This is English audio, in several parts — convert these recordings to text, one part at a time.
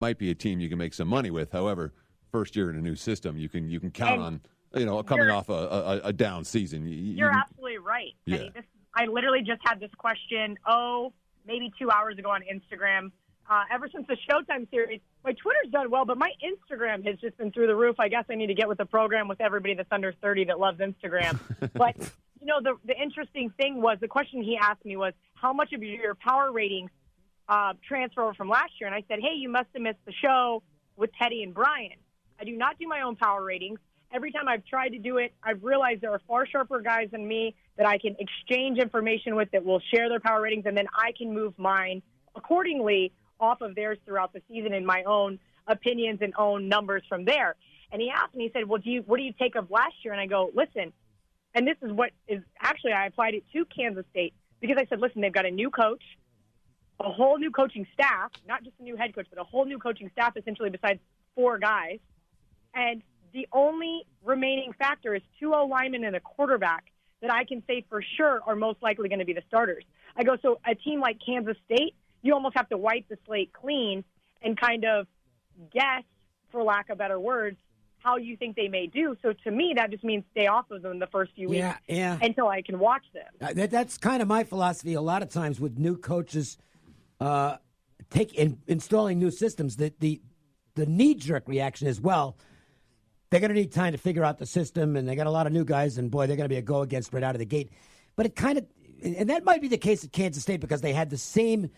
might be a team you can make some money with. However, first year in a new system, you can count on coming off a down season. You're absolutely right. Yeah. I literally just had this question, maybe 2 hours ago on Instagram. Ever since the Showtime series, my Twitter's done well, but my Instagram has just been through the roof. I guess I need to get with the program with everybody that's under 30 that loves Instagram. But, the interesting thing was, the question he asked me was, how much of your power ratings transfer over from last year? And I said, hey, you must have missed the show with Teddy and Brian. I do not do my own power ratings. Every time I've tried to do it, I've realized there are far sharper guys than me that I can exchange information with that will share their power ratings, and then I can move mine accordingly off of theirs throughout the season in my own opinions and own numbers from there. And he asked me, he said, well, what do you take of last year? And I go, listen, and this is what is actually, I applied it to Kansas State because I said, listen, they've got a new coach, a whole new coaching staff, not just a new head coach, but a whole new coaching staff essentially besides 4 guys. And the only remaining factor is 2 O-linemen and a quarterback that I can say for sure are most likely going to be the starters. I go, so a team like Kansas State, you almost have to wipe the slate clean and kind of guess, for lack of better words, how you think they may do. So to me, that just means stay off of them the first few weeks until I can watch them. That's kind of my philosophy a lot of times with new coaches installing new systems. The knee-jerk reaction is, well, they're going to need time to figure out the system, and they got a lot of new guys, and boy, they're going to be a go against right out of the gate. But it kind of, and that might be the case at Kansas State because they had the same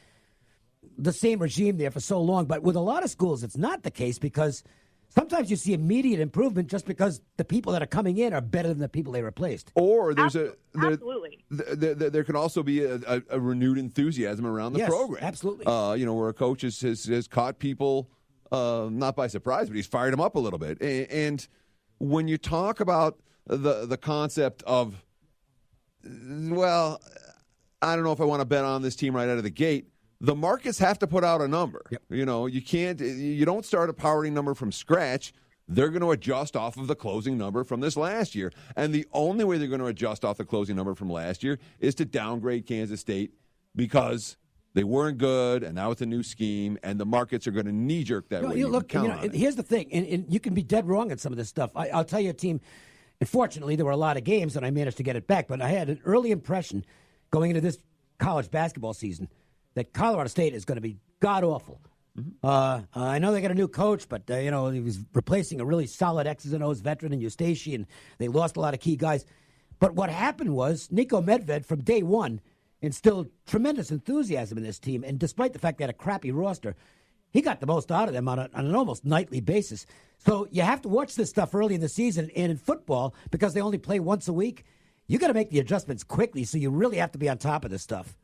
regime there for so long. But with a lot of schools, it's not the case because sometimes you see immediate improvement just because the people that are coming in are better than the people they replaced. Or there's absolutely. There can also be a renewed enthusiasm around the program. Absolutely. Where a coach has caught people not by surprise, but he's fired them up a little bit. And when you talk about the concept of, well, I don't know if I want to bet on this team right out of the gate, the markets have to put out a number. Yep. You don't start a power rating number from scratch. They're going to adjust off of the closing number from this last year. And the only way they're going to adjust off the closing number from last year is to downgrade Kansas State because they weren't good, and now it's a new scheme, and the markets are going to knee-jerk that way. Here's the thing, and you can be dead wrong on some of this stuff. I'll tell you a team, unfortunately, there were a lot of games, and I managed to get it back, but I had an early impression going into this college basketball season that Colorado State is going to be god-awful. Mm-hmm. I know they got a new coach, but, he was replacing a really solid X's and O's veteran in Eustace, and they lost a lot of key guys. But what happened was Niko Medved, from day one, instilled tremendous enthusiasm in this team, and despite the fact they had a crappy roster, he got the most out of them on an almost nightly basis. So you have to watch this stuff early in the season, and in football, because they only play once a week, you got to make the adjustments quickly, so you really have to be on top of this stuff.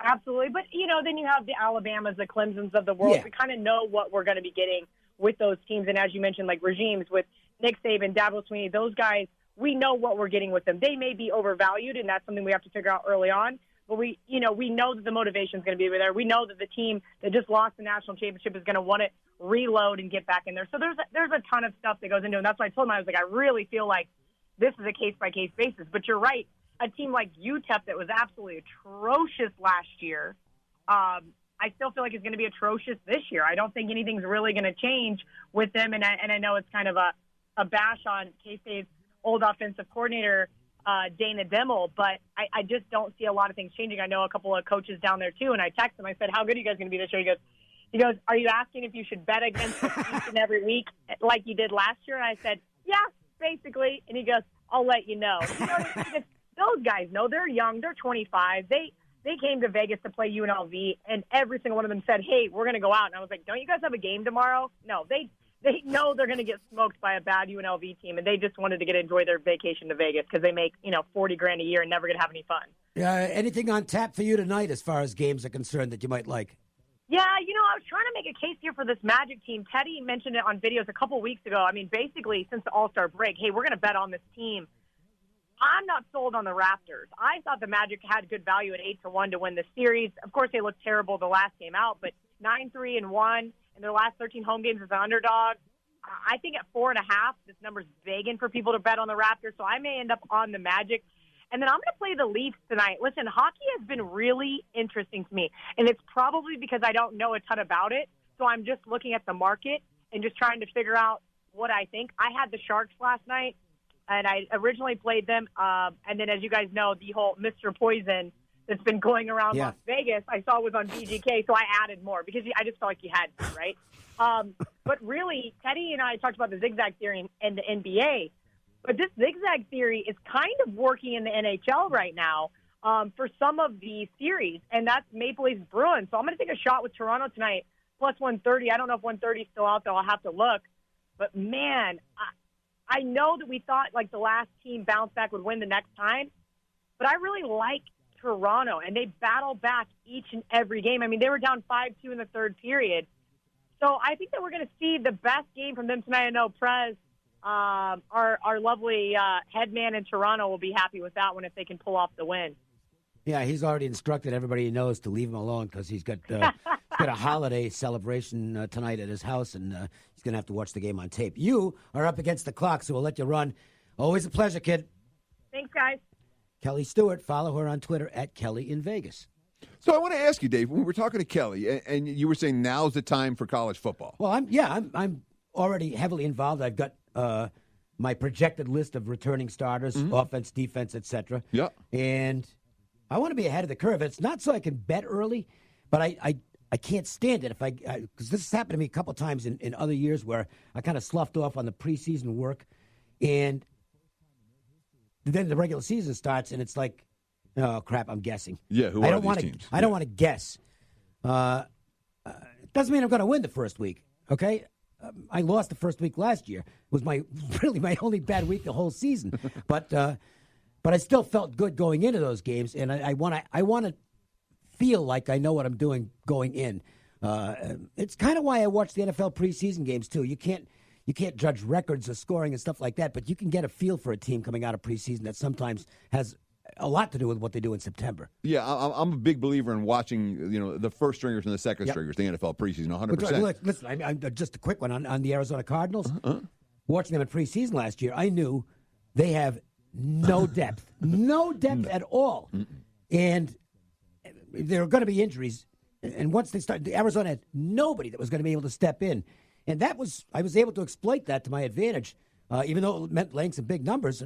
Absolutely. But, then you have the Alabamas, the Clemsons of the world. Yeah. We kind of know what we're going to be getting with those teams. And as you mentioned, like regimes with Nick Saban, Dabo Swinney, those guys, we know what we're getting with them. They may be overvalued, and that's something we have to figure out early on. But we know that the motivation is going to be there. We know that the team that just lost the national championship is going to want to reload and get back in there. So there's a ton of stuff that goes into it. And that's why I told him, I was like, I really feel like this is a case-by-case basis. But you're right. A team like UTEP that was absolutely atrocious last year, I still feel like it's going to be atrocious this year. I don't think anything's really going to change with them. And I know it's kind of a bash on K-State's old offensive coordinator, Dana Dimmel, but I just don't see a lot of things changing. I know a couple of coaches down there, too, and I texted him. I said, how good are you guys going to be this year? He goes, are you asking if you should bet against them each and every week like you did last year? And I said, yeah, basically. And he goes, I'll let you know. Those guys know they're young. They're 25. They came to Vegas to play UNLV, and every single one of them said, hey, we're going to go out. And I was like, don't you guys have a game tomorrow? No, they know they're going to get smoked by a bad UNLV team, and they just wanted to enjoy their vacation to Vegas because they make $40,000 a year and never going to have any fun. Anything on tap for you tonight as far as games are concerned that you might like? Yeah, I was trying to make a case here for this Magic team. Teddy mentioned it on videos a couple weeks ago. I mean, basically since the All-Star break, hey, we're going to bet on this team. I'm not sold on the Raptors. I thought the Magic had good value at 8-1 to win the series. Of course, they looked terrible the last game out, but 9-3-1 in their last 13 home games as an underdog. I think at 4.5, this number's begging for people to bet on the Raptors, so I may end up on the Magic. And then I'm going to play the Leafs tonight. Listen, hockey has been really interesting to me, and it's probably because I don't know a ton about it. So I'm just looking at the market and just trying to figure out what I think. I had the Sharks last night, and I originally played them. And then, as you guys know, the whole Mr. Poison that's been going around Las Vegas, I saw was on VGK, so I added more because I just felt like you had to, right? But really, Teddy and I talked about the zigzag theory in the NBA. But this zigzag theory is kind of working in the NHL right now for some of the series, and that's Maple Leafs Bruins. So I'm going to take a shot with Toronto tonight, plus 130. I don't know if 130 is still out there. I'll have to look. But, man, I know that we thought, like, the last team bounce back would win the next time, but I really like Toronto, and they battle back each and every game. I mean, they were down 5-2 in the third period. So I think that we're going to see the best game from them tonight. I know Prez, our lovely head man in Toronto, will be happy with that one if they can pull off the win. Yeah, he's already instructed everybody he knows to leave him alone because he's got a holiday celebration tonight at his house, and he's going to have to watch the game on tape. You are up against the clock, so we'll let you run. Always a pleasure, kid. Thanks, guys. Kelly Stewart. Follow her on Twitter at Kelly in Vegas. So I want to ask you, Dave, when we were talking to Kelly, and you were saying now's the time for college football. Well, I'm already heavily involved. I've got my projected list of returning starters, offense, defense, etc. Yeah. And I want to be ahead of the curve. It's not so I can bet early, but I can't stand it because this has happened to me a couple of times in other years where I kind of sloughed off on the preseason work, and then the regular season starts, and it's like, oh crap, I'm guessing. Yeah, who are these teams? I don't want to guess. It doesn't mean I'm going to win the first week. Okay, I lost the first week last year. It was my only bad week the whole season, but I still felt good going into those games, and I want to feel like I know what I'm doing going in. It's kind of why I watch the NFL preseason games too. You can't judge records of scoring and stuff like that, but you can get a feel for a team coming out of preseason that sometimes has a lot to do with what they do in September. Yeah, I'm a big believer in watching, the first stringers and the second stringers, the NFL preseason, 100%. Listen, I'm just a quick one on the Arizona Cardinals. Watching them in preseason last year, I knew they have no depth, at all. And there are going to be injuries. And once they start, Arizona had nobody that was going to be able to step in. And I was able to exploit that to my advantage, even though it meant laying some big numbers,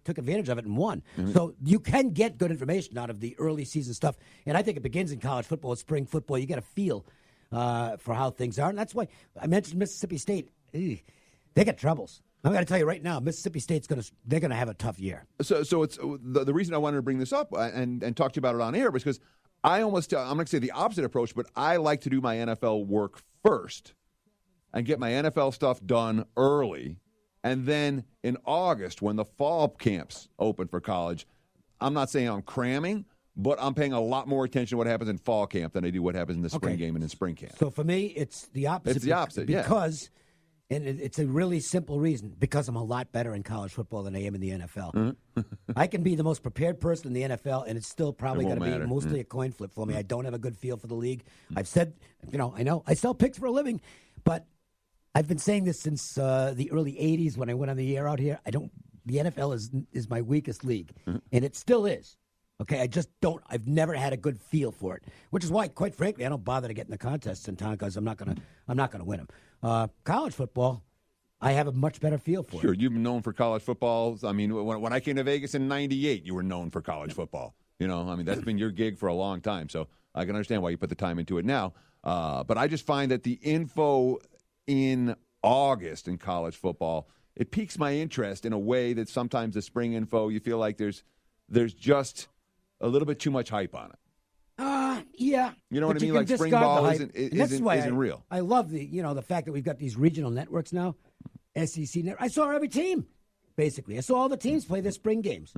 took advantage of it and won. So you can get good information out of the early season stuff. And I think it begins in college football, spring football. You get a feel for how things are. And that's why I mentioned Mississippi State. They got troubles. I'm going to tell you right now, Mississippi State's they're going to have a tough year. So it's the reason I wanted to bring this up and talk to you about it on air was because I'm going to say the opposite approach, but I like to do my NFL work first and get my NFL stuff done early. And then in August, when the fall camps open for college, I'm not saying I'm cramming, but I'm paying a lot more attention to what happens in fall camp than I do what happens in the spring game and in spring camp. So for me, it's the opposite. It's the opposite, because and it's a really simple reason, because I'm a lot better in college football than I am in the NFL. I can be the most prepared person in the NFL, and it's still probably going to be mostly a coin flip for me. I don't have a good feel for the league. I've said, I know, I sell picks for a living, but I've been saying this since the early 80s when I went on the air out here. The NFL is my weakest league, and it still is. Okay, I've never had a good feel for it, which is why, quite frankly, I don't bother to get in the contests in town because I'm not gonna win them. College football, I have a much better feel for it. Sure, you've been known for college football. I mean, when I came to Vegas in '98, you were known for college football. That's been your gig for a long time, so I can understand why you put the time into it now. But I just find that the info in August in college football, it piques my interest in a way that sometimes the spring info, you feel like there's just a little bit too much hype on it. Yeah. You know what I mean? Like spring ball isn't real. I love the fact that we've got these regional networks now, SEC network. I saw every team, basically. I saw all the teams play their spring games.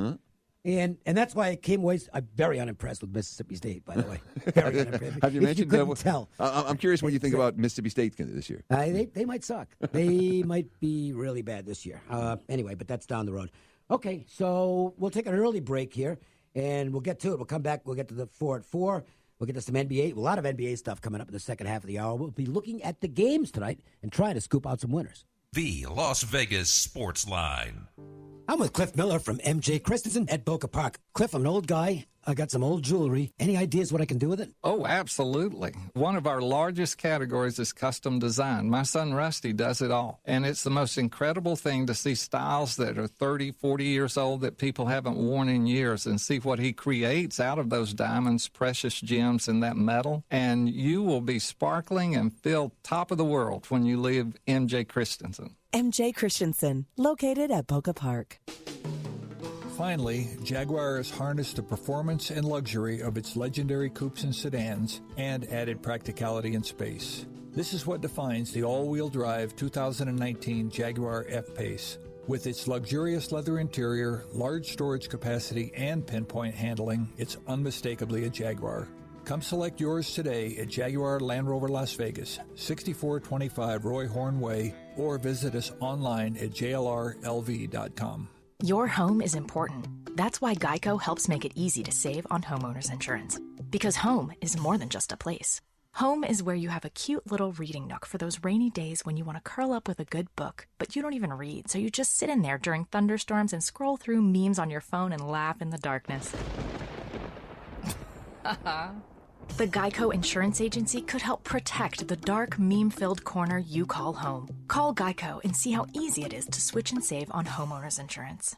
And that's why I came away. I'm very unimpressed with Mississippi State, by the way. Very unimpressed. Have you mentioned couldn't tell. I'm curious what you think about Mississippi State this year. They might suck. They might be really bad this year. Anyway, but that's down the road. Okay, so we'll take an early break here, and we'll get to it. We'll come back. We'll get to the 4 at 4. We'll get to some NBA, a lot of NBA stuff coming up in the second half of the hour. We'll be looking at the games tonight and trying to scoop out some winners. The Las Vegas Sportsline. I'm with Cliff Miller from MJ Christensen at Boca Park. Cliff, I'm an old guy. I got some old jewelry. Any ideas what I can do with it? Oh, absolutely. One of our largest categories is custom design. My son Rusty does it all. And it's the most incredible thing to see styles that are 30, 40 years old that people haven't worn in years and see what he creates out of those diamonds, precious gems, and that metal. And you will be sparkling and feel top of the world when you leave M.J. Christensen. M.J. Christensen, located at Boca Park. Finally, Jaguar has harnessed the performance and luxury of its legendary coupes and sedans and added practicality and space. This is what defines the all-wheel drive 2019 Jaguar F-Pace. With its luxurious leather interior, large storage capacity, and pinpoint handling, it's unmistakably a Jaguar. Come select yours today at Jaguar Land Rover Las Vegas, 6425 Roy Horn Way, or visit us online at jlrlv.com. Your home is important. That's why Geico helps make it easy to save on homeowners insurance. Because home is more than just a place. Home is where you have a cute little reading nook for those rainy days when you want to curl up with a good book, but you don't even read, so you just sit in there during thunderstorms and scroll through memes on your phone and laugh in the darkness. The Geico Insurance Agency could help protect the dark, meme-filled corner you call home. Call Geico and see how easy it is to switch and save on homeowners insurance.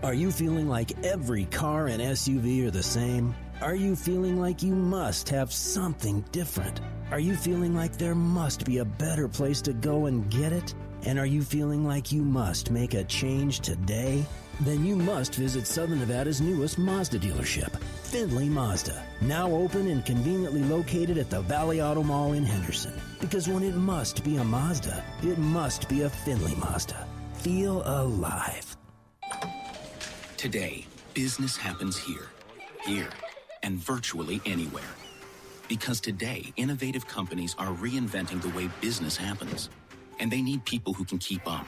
Are you feeling like every car and SUV are the same? Are you feeling like you must have something different? Are you feeling like there must be a better place to go and get it? And are you feeling like you must make a change today? Then you must visit Southern Nevada's newest Mazda dealership, Findlay Mazda, now open and conveniently located at the Valley Auto Mall in Henderson. Because when it must be a Mazda, it must be a Findlay Mazda. Feel alive. Today, business happens here, and virtually anywhere. Because today, innovative companies are reinventing the way business happens, and they need people who can keep up.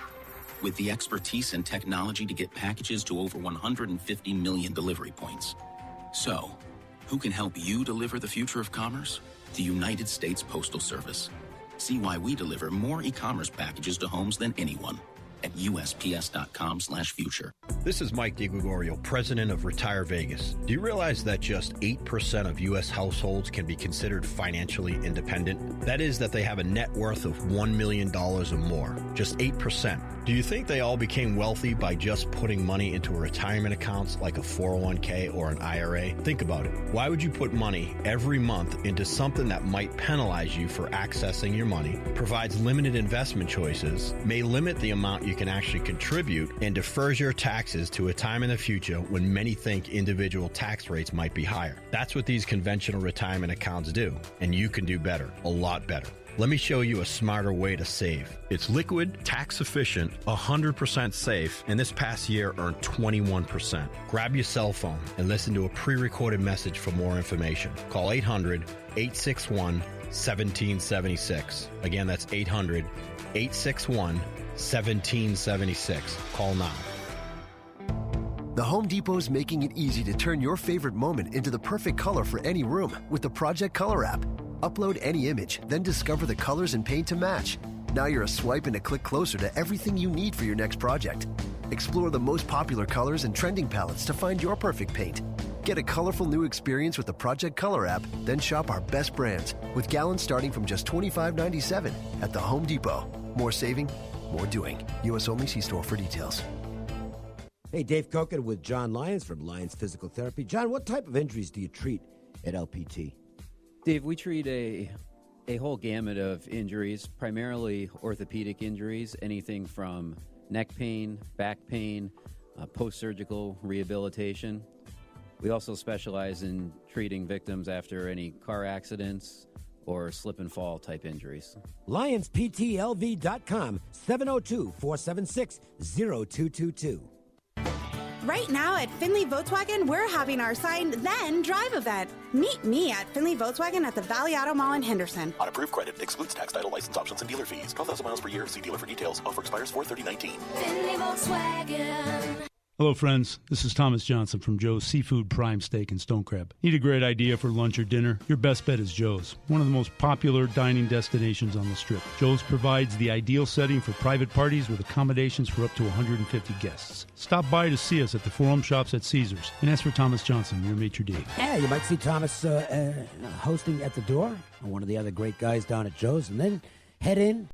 With the expertise and technology to get packages to over 150 million delivery points. So, who can help you deliver the future of commerce? The United States Postal Service. See why we deliver more e-commerce packages to homes than anyone at USPS.com/future. This is Mike DiGregorio, president of Retire Vegas. Do you realize that just 8% of U.S. households can be considered financially independent? That is, that they have a net worth of $1 million or more. Just 8%. Do you think they all became wealthy by just putting money into a retirement accounts like a 401k or an IRA? Think about it. Why would you put money every month into something that might penalize you for accessing your money, provides limited investment choices, may limit the amount you can actually contribute, and defers your taxes to a time in the future when many think individual tax rates might be higher? That's what these conventional retirement accounts do, and you can do better, a lot better. Let me show you a smarter way to save. It's liquid, tax efficient, 100% safe, and this past year earned 21%. Grab your cell phone and listen to a pre-recorded message for more information. Call 800-861-1776. Again, that's 800-861-1776. Call now. The Home Depot's making it easy to turn your favorite moment into the perfect color for any room with the Project Color app. Upload any image, then discover the colors and paint to match. Now you're a swipe and a click closer to everything you need for your next project. Explore the most popular colors and trending palettes to find your perfect paint. Get a colorful new experience with the Project Color app, then shop our best brands with gallons starting from just $25.97 at the Home Depot. More saving, more doing. U.S. only. See store for details. Hey, Dave Cokin with John Lyons from Lyons Physical Therapy. John, what type of injuries do you treat at LPT? Dave, we treat a whole gamut of injuries, primarily orthopedic injuries, anything from neck pain, back pain, post-surgical rehabilitation. We also specialize in treating victims after any car accidents or slip and fall type injuries. LionsPTLV.com, 702-476-0222. Right now at Findlay Volkswagen, we're having our Sign Then Drive event. Meet me at Findlay Volkswagen at the Valley Auto Mall in Henderson. On approved credit, excludes tax, title, license options, and dealer fees. 12,000 miles per year. See dealer for details. Offer expires 4/30/19. Findlay Volkswagen. Hello, friends. This is Thomas Johnson from Joe's Seafood Prime Steak and Stone Crab. Need a great idea for lunch or dinner? Your best bet is Joe's, one of the most popular dining destinations on the Strip. Joe's provides the ideal setting for private parties with accommodations for up to 150 guests. Stop by to see us at the Forum Shops at Caesars and ask for Thomas Johnson, your maitre d'. Yeah, you might see Thomas hosting at the door, or one of the other great guys down at Joe's, and then head in,